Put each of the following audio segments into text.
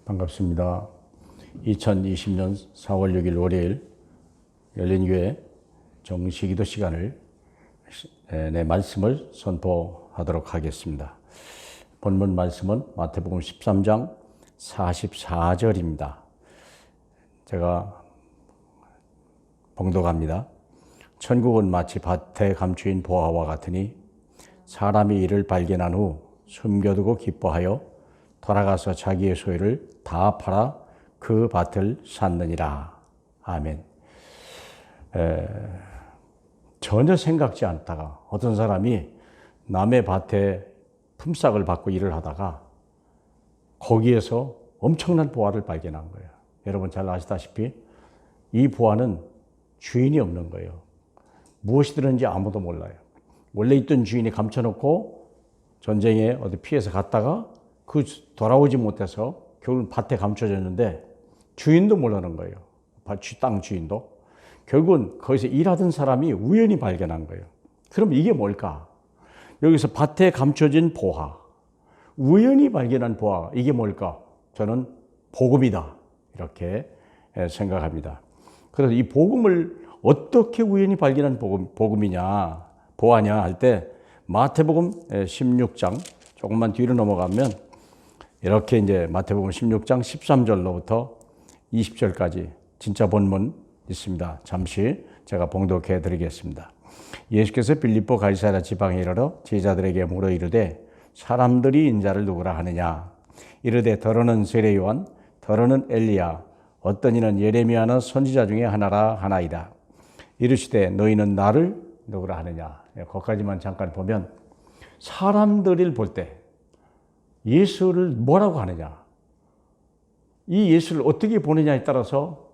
반갑습니다. 2020년 4월 6일 월요일 열린교회 정시기도 시간을 내 말씀을 선포하도록 하겠습니다. 본문 말씀은 마태복음 13장 44절입니다. 제가 봉독합니다. 천국은 마치 밭에 감추인 보화와 같으니 사람이 이를 발견한 후 숨겨두고 기뻐하여 돌아가서 자기의 소유를 다 팔아 그 밭을 샀느니라. 아멘. 전혀 생각지 않다가 어떤 사람이 남의 밭에 품삯을 받고 일을 하다가 거기에서 엄청난 보화를 발견한 거예요. 여러분 잘 아시다시피 이 보화는 주인이 없는 거예요. 무엇이 들었는지 아무도 몰라요. 원래 있던 주인이 감춰놓고 전쟁에 어디 피해서 갔다가 돌아오지 못해서 결국은 밭에 감춰졌는데 주인도 모르는 거예요. 땅 주인도. 결국은 거기서 일하던 사람이 우연히 발견한 거예요. 그럼 이게 뭘까? 여기서 밭에 감춰진 보화, 우연히 발견한 보화, 이게 뭘까? 저는 복음이다, 이렇게 생각합니다. 그래서 이 복음을 어떻게 우연히 발견한 복음이냐, 보아냐 할 때 마태복음 16장 조금만 뒤로 넘어가면 이렇게 이제 마태복음 16장 13절로부터 20절까지 진짜 본문 있습니다. 잠시 제가 봉독해 드리겠습니다. 예수께서 빌립보 가이사랴 지방에 이르러 제자들에게 물어 이르되 사람들이 인자를 누구라 하느냐? 이르되 더러는 세례 요한, 더러는 엘리야, 어떤 이는 예레미야나 선지자 중에 하나라 하나이다. 이르시되 너희는 나를 누구라 하느냐? 거기까지만 잠깐 보면 사람들을 볼 때 예수를 뭐라고 하느냐? 이 예수를 어떻게 보느냐에 따라서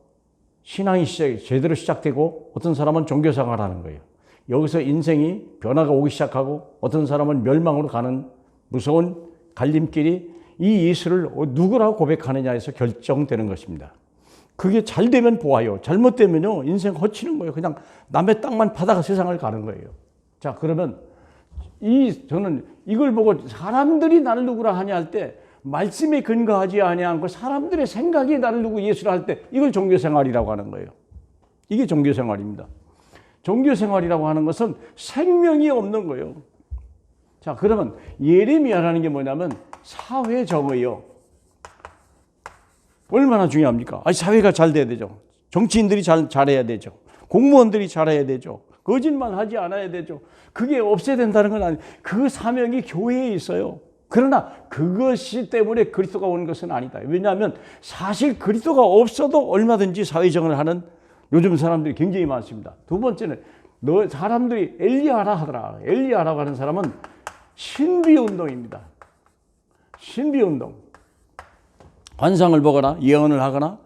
신앙이 제대로 시작되고 어떤 사람은 종교생활을 하는 거예요. 여기서 인생이 변화가 오기 시작하고 어떤 사람은 멸망으로 가는 무서운 갈림길이 이 예수를 누구라고 고백하느냐에서 결정되는 것입니다. 그게 잘 되면 보아요. 잘못되면요, 인생 허치는 거예요. 그냥 남의 땅만 파다가 세상을 가는 거예요. 자, 그러면 저는 이걸 보고 사람들이 나를 누구라 하냐 할 때 말씀에 근거하지 아니하고 사람들의 생각이 나를 누구 예수라 할 때 이걸 종교생활이라고 하는 거예요. 이게 종교생활입니다. 종교생활이라고 하는 것은 생명이 없는 거예요. 자, 그러면 예레미야라는 게 뭐냐면 사회정의요. 얼마나 중요합니까? 사회가 잘 돼야 되죠. 정치인들이 잘해야 되죠. 공무원들이 잘해야 되죠. 거짓말 하지 않아야 되죠. 그게 없애야 된다는 건 아니에요. 그 사명이 교회에 있어요. 그러나 그것이 때문에 그리스도가 온 것은 아니다. 왜냐하면 사실 그리스도가 없어도 얼마든지 사회정을 하는 요즘 사람들이 굉장히 많습니다. 두 번째는 사람들이 엘리야라 하더라. 엘리야라고 하는 사람은 신비운동입니다. 신비운동. 환상을 보거나 예언을 하거나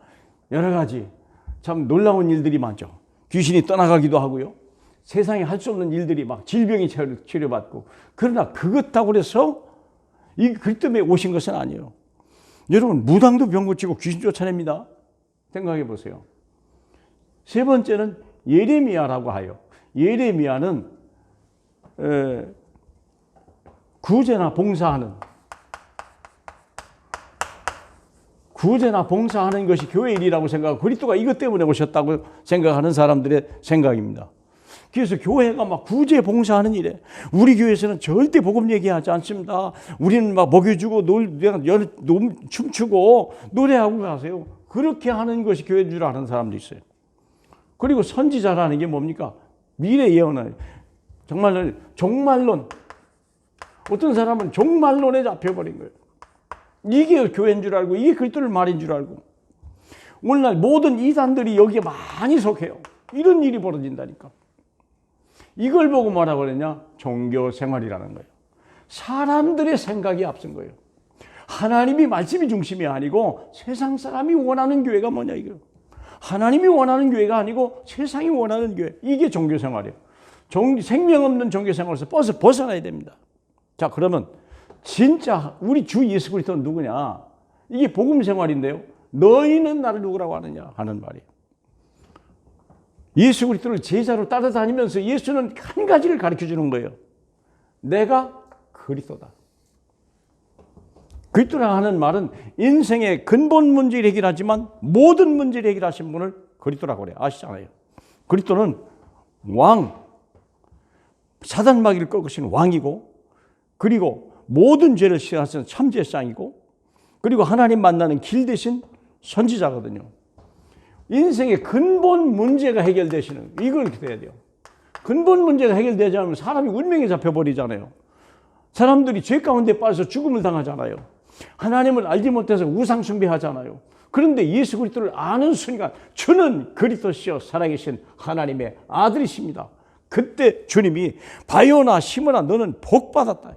여러 가지 참 놀라운 일들이 많죠. 귀신이 떠나가기도 하고요. 세상에 할 수 없는 일들이 막 질병이 치료받고. 그러나 그렇다고 해서 이 그리스도 때문에 오신 것은 아니에요. 여러분 무당도 병 고치고 귀신 쫓아냅니다. 생각해 보세요. 세 번째는 예레미야라고 하여. 예레미야는 구제나 봉사하는 것이 교회 일이라고 생각하고 그리스도가 이것 때문에 오셨다고 생각하는 사람들의 생각입니다. 그래서 교회가 막 구제 봉사하는 일에 우리 교회에서는 절대 복음 얘기하지 않습니다. 우리는 막 먹여주고 춤추고 노래하고 가세요. 그렇게 하는 것이 교회인 줄 아는 사람도 있어요. 그리고 선지자라는 게 뭡니까? 미래 예언을 정말로 종말론. 어떤 사람은 종말론에 잡혀버린 거예요. 이게 교회인 줄 알고 이게 그리스도를 말인 줄 알고 오늘날 모든 이단들이 여기에 많이 속해요. 이런 일이 벌어진다니까. 이걸 보고 뭐라고 그러냐? 종교생활이라는 거예요. 사람들의 생각이 앞선 거예요. 하나님이 말씀이 중심이 아니고 세상 사람이 원하는 교회가 뭐냐 이거예요. 하나님이 원하는 교회가 아니고 세상이 원하는 교회. 이게 종교생활이에요. 생명 없는 종교생활에서 벗어나야 됩니다. 자, 그러면 진짜 우리 주 예수 그리스도는 누구냐? 이게 복음 생활인데요. 너희는 나를 누구라고 하느냐 하는 말이에요. 예수 그리스도를 제자로 따라다니면서 예수는 한 가지를 가르쳐 주는 거예요. 내가 그리스도다. 그리스도라 하는 말은 인생의 근본 문제를 해결하지만 모든 문제를 해결하신 분을 그리스도라고 그래요. 아시잖아요. 그리스도는 왕, 사단 마귀를 꺾으신 왕이고, 그리고 모든 죄를 시하신 참제상이고, 그리고 하나님 만나는 길 대신 선지자거든요. 인생의 근본 문제가 해결되시는, 이걸 돼야 돼요. 근본 문제가 해결되지 않으면 사람이 운명에 잡혀버리잖아요. 사람들이 죄 가운데 빠져서 죽음을 당하잖아요. 하나님을 알지 못해서 우상 숭배하잖아요. 그런데 예수 그리스도를 아는 순간 저는 그리스도시여 살아계신 하나님의 아들이십니다. 그때 주님이 바요나 시므나 너는 복 받았다.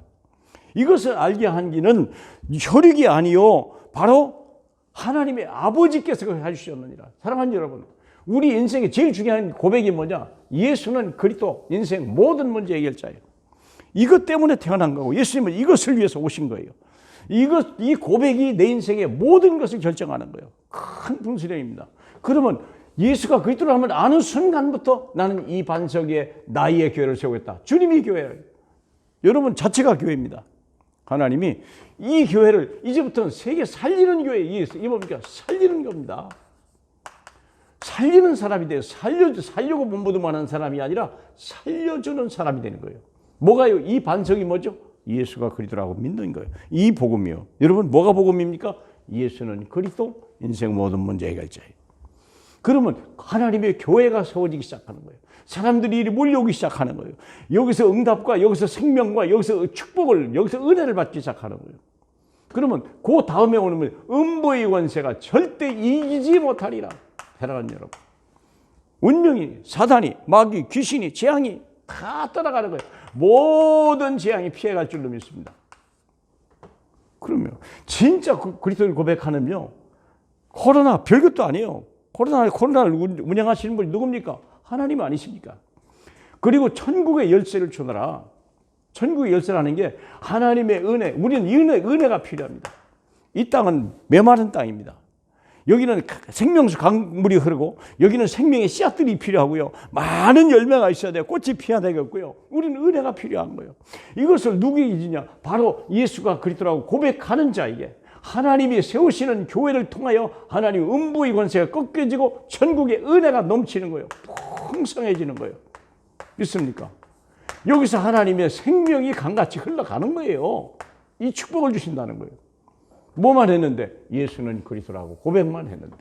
이것을 알게 한 길은 혈육이 아니요 바로 하나님의 아버지께서 해주셨느니라. 사랑하는 여러분, 우리 인생의 제일 중요한 고백이 뭐냐? 예수는 그리스도 인생 모든 문제 해결자예요. 이것 때문에 태어난 거고 예수님은 이것을 위해서 오신 거예요. 이 고백이 내 인생의 모든 것을 결정하는 거예요. 큰 분수령입니다. 그러면 예수가 그리스도라는 아는 순간부터 나는 이 반석에 나의 교회를 세우겠다. 주님이 교회예요. 여러분 자체가 교회입니다. 하나님이 이 교회를 이제부터는 세계 살리는 교회, 이게 뭡니까? 살리는 겁니다. 살리는 사람이 돼요. 살려고 몸부림만 하는 사람이 아니라 살려주는 사람이 되는 거예요. 뭐가요? 이 반석이 뭐죠? 예수가 그리스도라고 믿는 거예요. 이 복음이요. 여러분 뭐가 복음입니까? 예수는 그리스도, 인생 모든 문제 해결자예요. 그러면 하나님의 교회가 세워지기 시작하는 거예요. 사람들이 몰려오기 시작하는 거예요. 여기서 응답과 여기서 생명과 여기서 축복을, 여기서 은혜를 받기 시작하는 거예요. 그러면 그 다음에 오는 음부의 권세가 절대 이기지 못하리라. 사랑하는 여러분, 운명이, 사단이, 마귀, 귀신이, 재앙이 다 따라가는 거예요. 모든 재앙이 피해갈 줄로 믿습니다. 그러면 진짜 그리스도를 고백하면요, 코로나 별것도 아니에요. 코로나를 운영하시는 분이 누굽니까? 하나님 아니십니까? 그리고 천국의 열쇠를 주느라. 천국의 열쇠라는 게 하나님의 은혜, 우리는 이 은혜가 필요합니다. 이 땅은 메마른 땅입니다. 여기는 생명수 강물이 흐르고 여기는 생명의 씨앗들이 필요하고요. 많은 열매가 있어야 돼요. 꽃이 피어야 되겠고요. 우리는 은혜가 필요한 거예요. 이것을 누구에게 주냐? 바로 예수가 그리스도라고 고백하는 자에게 하나님이 세우시는 교회를 통하여 하나님 음부의 권세가 꺾여지고 천국의 은혜가 넘치는 거예요. 풍성해지는 거예요. 믿습니까? 여기서 하나님의 생명이 강같이 흘러가는 거예요. 이 축복을 주신다는 거예요. 뭐만 했는데? 예수는 그리스도라고 고백만 했는데.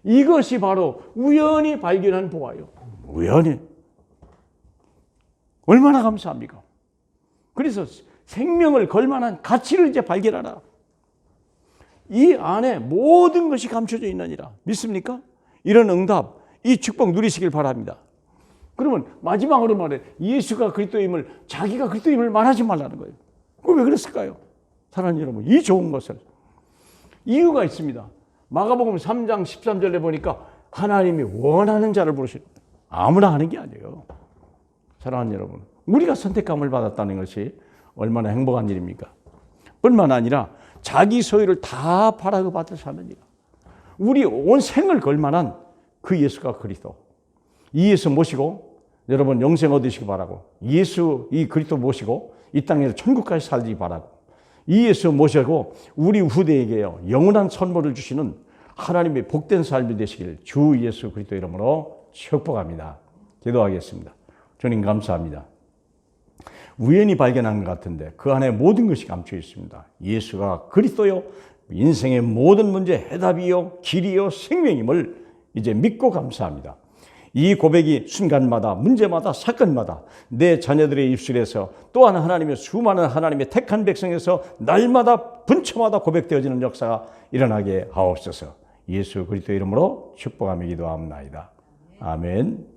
이것이 바로 우연히 발견한 보아요. 우연히. 얼마나 감사합니까? 그래서 생명을 걸 만한 가치를 이제 발견하라. 이 안에 모든 것이 감춰져 있느니라. 믿습니까? 이런 응답, 이 축복 누리시길 바랍니다. 그러면 마지막으로 말해, 예수가 그리스도임을, 자기가 그리스도임을 말하지 말라는 거예요. 왜 그랬을까요? 사랑하는 여러분, 이 좋은 것을. 이유가 있습니다. 마가복음 3장 13절에 보니까 하나님이 원하는 자를 부르시는 거예요. 아무나 하는 게 아니에요. 사랑하는 여러분, 우리가 선택감을 받았다는 것이 얼마나 행복한 일입니까? 뿐만 아니라 자기 소유를 다 팔아서 받아서 하느니라. 우리 온 생을 걸 만한 그 예수가 그리스도. 이 예수 모시고 여러분 영생 얻으시기 바라고, 예수 이 그리스도 모시고 이 땅에서 천국까지 살기 바라고, 이 예수 모시고 우리 후대에게요 영원한 선물을 주시는 하나님의 복된 삶이 되시길 주 예수 그리스도 이름으로 축복합니다. 기도하겠습니다. 주님 감사합니다. 우연히 발견한 것 같은데 그 안에 모든 것이 감춰 있습니다. 예수가 그리스도요, 인생의 모든 문제 해답이요, 길이요, 생명임을 이제 믿고 감사합니다. 이 고백이 순간마다, 문제마다, 사건마다 내 자녀들의 입술에서, 또한 하나님의 수많은 하나님의 택한 백성에서 날마다 분초마다 고백되어지는 역사가 일어나게 하옵소서. 예수 그리스도 이름으로 축복하며 기도합니다. 아멘.